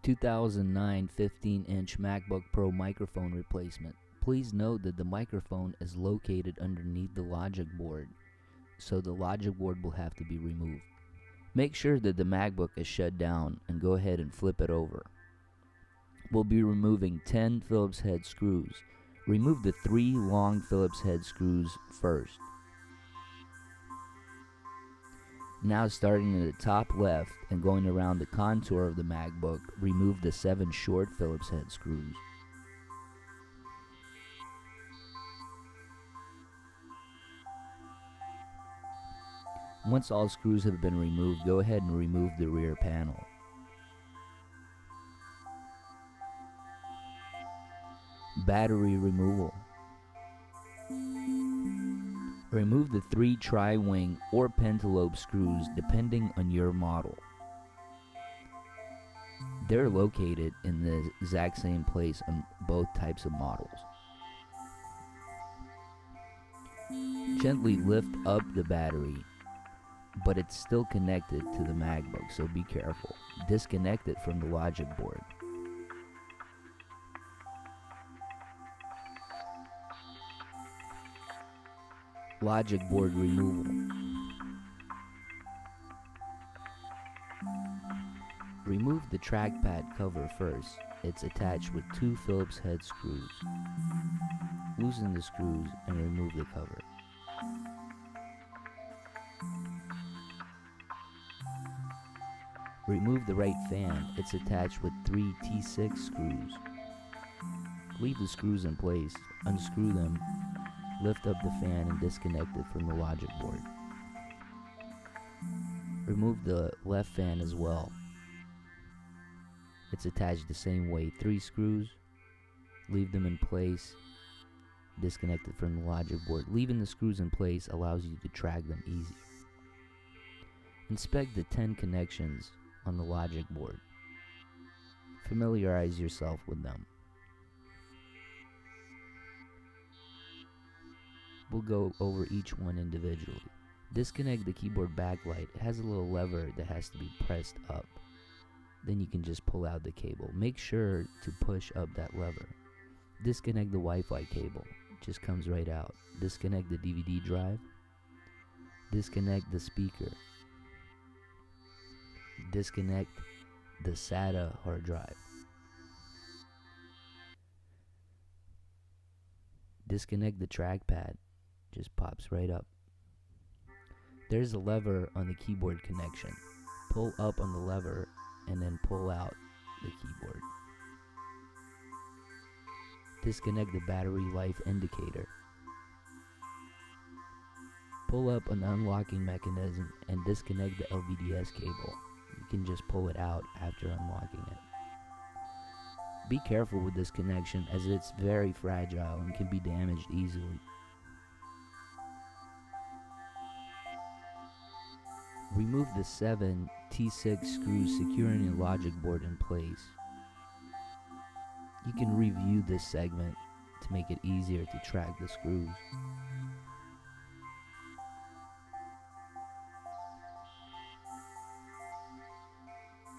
2009 15-inch MacBook Pro microphone replacement. Please note that the microphone is located underneath the logic board, so the logic board will have to be removed. Make sure that the MacBook is shut down and go ahead and flip it over. We'll be removing 10 Phillips head screws. Remove the 3 long Phillips head screws first. Now, starting at the top left and going around the contour of the MacBook, remove the 7 short Phillips head screws. Once all screws have been removed, go ahead and remove the rear panel. Battery removal. Remove the 3 tri-wing or pentalobe screws depending on your model. They're located in the exact same place on both types of models. Gently lift up the battery, but it's still connected to the MacBook, so be careful. Disconnect it from the logic board. Logic board removal. Remove the trackpad cover first. It's attached with 2 Phillips head screws. Loosen the screws and remove the cover. Remove the right fan. It's attached with 3 T6 screws. Leave the screws in place, unscrew them, lift up the fan and disconnect it from the logic board. Remove the left fan as well. It's attached the same way, 3 screws, leave them in place, disconnect it from the logic board. Leaving the screws in place allows you to track them easier. Inspect the 10 connections on the logic board. Familiarize yourself with them. We'll go over each one individually. Disconnect the keyboard backlight. It has a little lever that has to be pressed up. Then you can just pull out the cable. Make sure to push up that lever. Disconnect the Wi-Fi cable. It just comes right out. Disconnect the DVD drive. Disconnect the speaker. Disconnect the SATA hard drive. Disconnect the trackpad. Just pops right up. There's a lever on the keyboard connection. Pull up on the lever and then pull out the keyboard. Disconnect the battery life indicator. Pull up on the unlocking mechanism and disconnect the LVDS cable. You can just pull it out after unlocking it. Be careful with this connection as it's very fragile and can be damaged easily. Remove the 7 T6 screws securing your logic board in place. You can review this segment to make it easier to track the screws.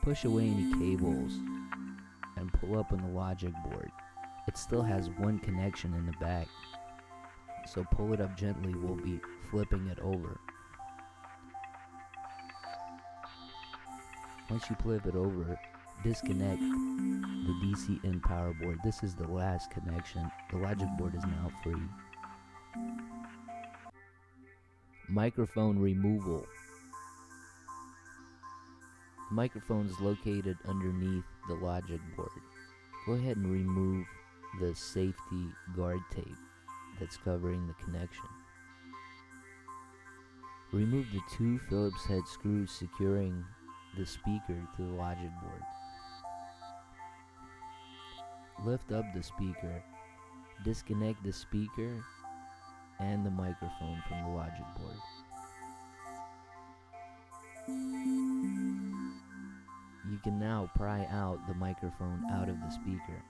Push away any cables and pull up on the logic board. It still has one connection in the back, so pull it up gently. We'll be flipping it over. Once you flip it over, disconnect the DC in power board. This is the last connection. The logic board is now free. Microphone removal. The microphone is located underneath the logic board. Go ahead and remove the safety guard tape that's covering the connection. Remove the 2 Phillips head screws securing the speaker to the logic board. Lift up the speaker. Disconnect the speaker and the microphone from the logic board. You can now pry out the microphone out of the speaker.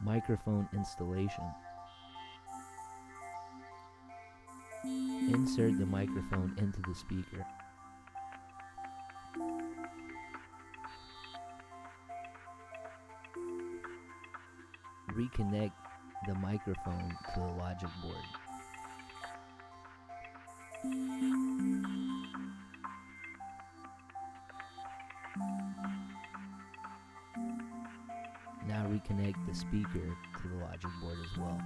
Microphone installation. Insert the microphone into the speaker. Reconnect the microphone to the logic board. Now reconnect the speaker to the logic board as well.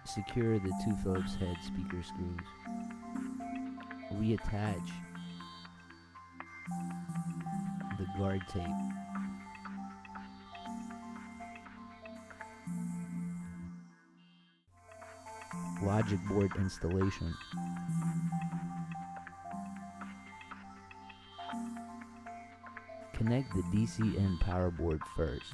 Secure the two Phillips head speaker screws. Reattach the guard tape. Logic board installation. Connect the DC-in power board first.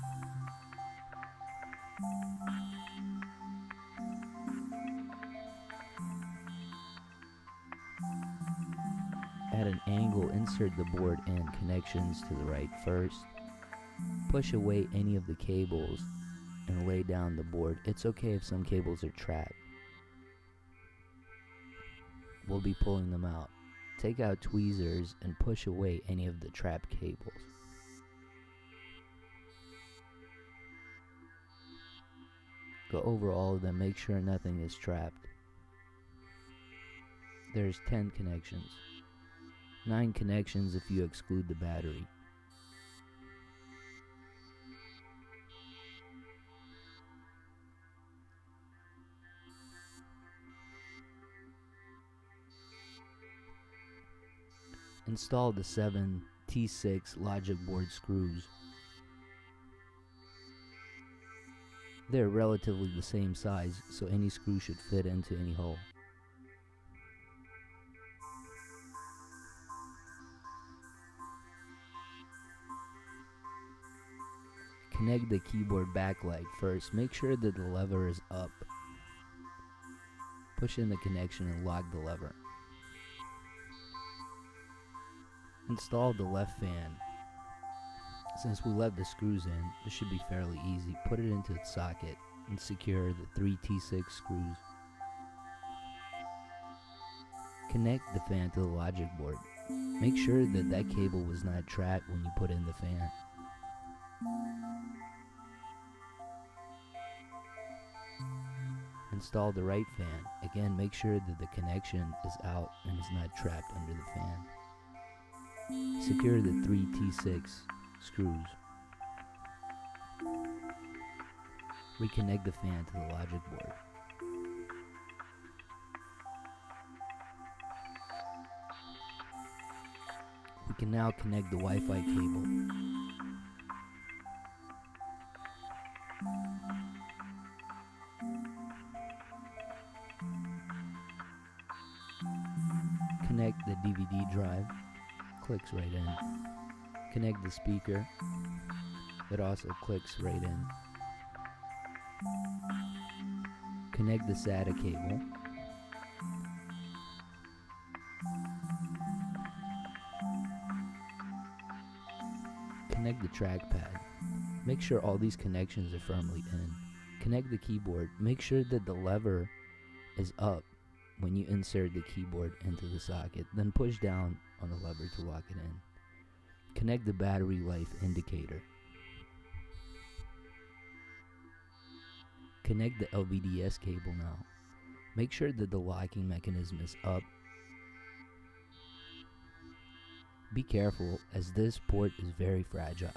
At an angle, insert the board and connections to the right first. Push away any of the cables and lay down the board. It's okay if some cables are trapped. We'll be pulling them out. Take out tweezers and push away any of the trapped cables. Go over all of them, make sure nothing is trapped. There's 10 connections. 9 connections if you exclude the battery. Install the 7 T6 logic board screws. They're relatively the same size, so any screw should fit into any hole. Connect the keyboard backlight first. Make sure that the lever is up. Push in the connection and lock the lever. Install the left fan. Since we left the screws in, this should be fairly easy. Put it into its socket and secure the 3 T6 screws. Connect the fan to the logic board. Make sure that that cable was not trapped when you put in the fan. Install the right fan. Again, make sure that the connection is out and is not trapped under the fan. Secure the 3 T6 screws. Reconnect the fan to the logic board. We can now connect the Wi-Fi cable. Connect the DVD drive. Clicks right in. Connect the speaker. It also clicks right in. Connect the SATA cable. Connect the trackpad. Make sure all these connections are firmly in. Connect the keyboard. Make sure that the lever is up when you insert the keyboard into the socket. Then push down on the lever to lock it in. Connect the battery life indicator. Connect the LVDS cable now. Make sure that the locking mechanism is up. Be careful, as this port is very fragile.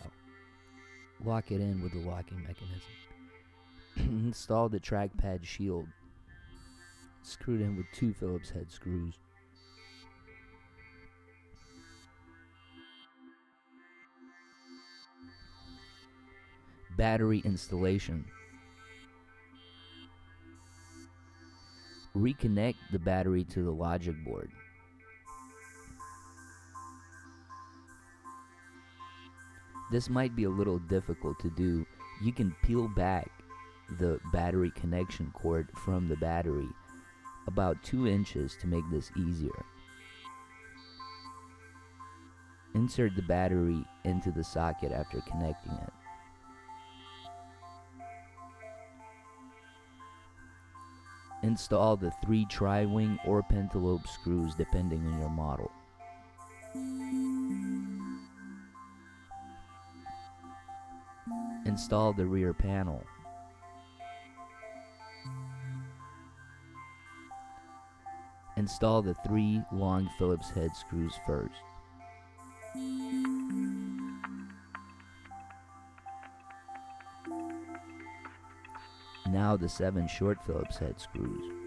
Lock it in with the locking mechanism. Install the trackpad shield. Screwed in with 2 Phillips head screws. Battery installation. Reconnect the battery to the logic board. This might be a little difficult to do. You can peel back the battery connection cord from the battery about 2 inches to make this easier. Insert the battery into the socket after connecting it. Install the 3 tri-wing or pentalobe screws depending on your model. Install the rear panel. Install the 3 long Phillips head screws first. Now the 7 short Phillips head screws.